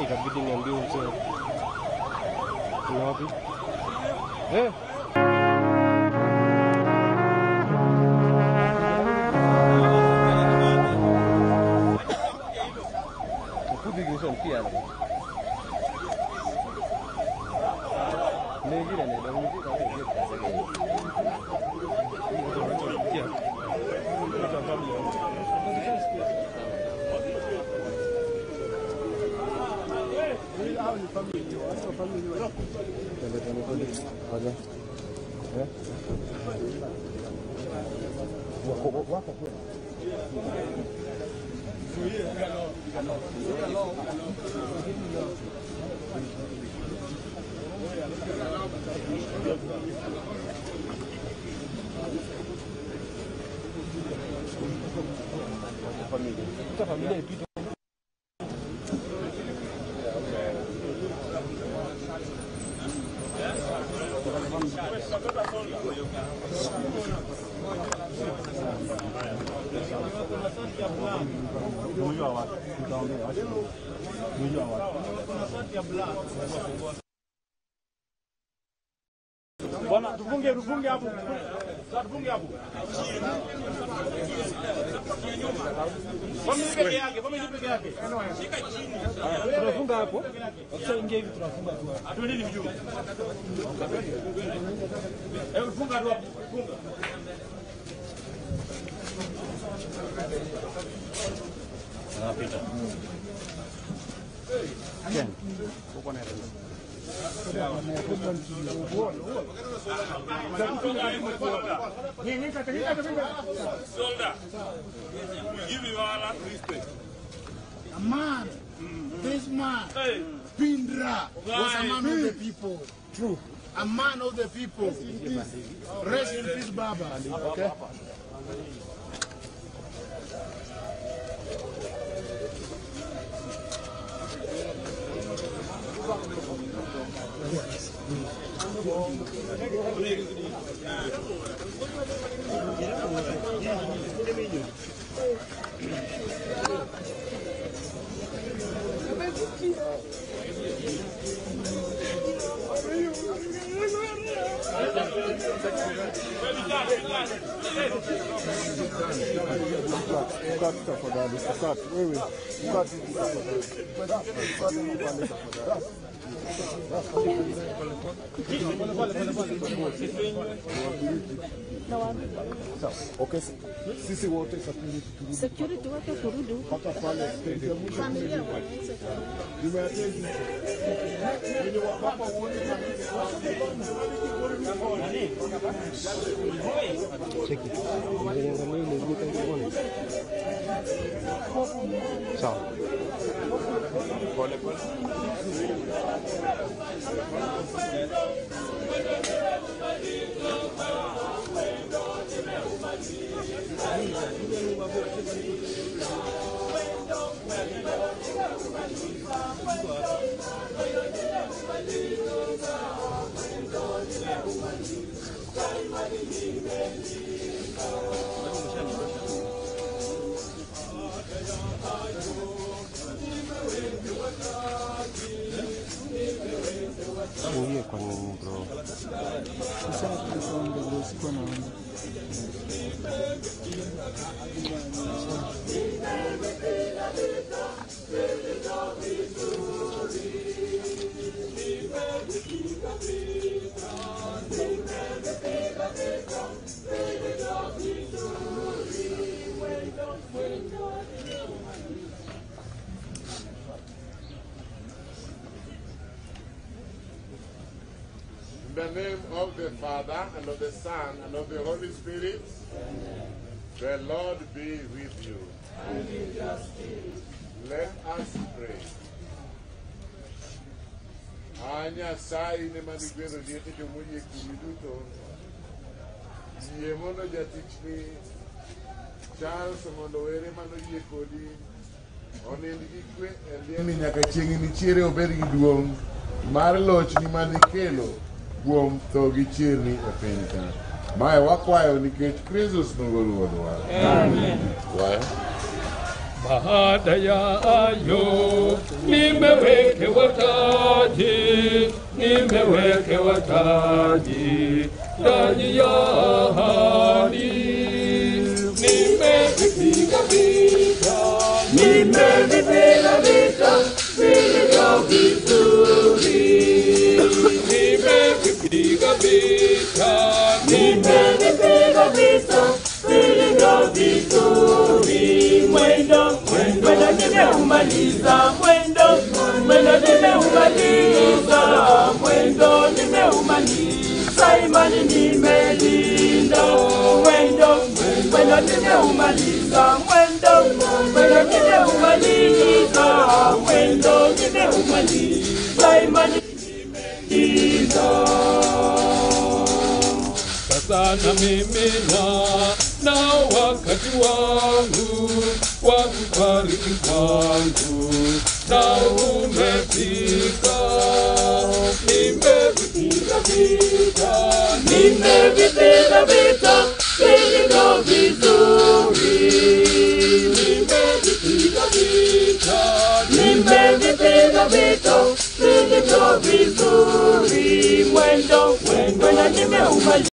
Ikabidi niambie mzee. Ni wapi? Kupigisha mpia. Negira ne da muziki ka ke ta sai. Bwana tufunge hapo. Tufunge hapo. Familia peke yake. Shika chini. Tunafunga hapo. Sasa ingia hivi tunafunga tu. Atuende hivi juu. Funga tu hapo. Funga. Anapita. Ken. Uko na nini? Soldier, give you all that respect. A man, this man, Pindra, was a man of the people. True. A man of the people. Rest in peace, Baba. Okay. Okay, sisi wote security wote kurudi mpaka pale familia nimeattend wenye hapa wote cheki niangalie ile vuta hiyo sawa pole pole Uye kwa nini bro? sasa tunaomba bro sikuwa naomba In the name of the Father, and of the Son, and of the Holy Spirit, the Lord be with you. Let us pray. Anya sai ne manigwero liete jomoye kumiduto. Yemono jatichni Charles mondo were mano yie kodi. Onendi gikwe elieni nyaka chieng' nichiere obed gi duong' mar loch ni manikelo kuom tho gi chirni e piny ka. Mae wakwayo nikech Kristus nogo Ruodhwa. Amen. Kwayo. Baada ya ayo nimewekewa taji, nimewekewa taji, taji ya ahadi. Nimevipiga vita, nimevipiga vita, vilivyo vizuri. Nimevipiga vita, nimevipiga vita, vilivyo vizuri. Mwendo nimeumaliza, mwendo nimeumaliza, mwendo nimeumaliza, imani nimelinda, mwendo nimeumaliza, mwendo nimeumaliza, mwendo nimeumaliza, imani nimelinda. Sasa na mimi na wakati wangu wa kufariki kwangu na umefika. Nimevipiga vita, nimevipiga vita vilivyo vizuri. Nimevipiga vita, nimevipiga vita vilivyo vizuri. Mwendo nimeumaliza.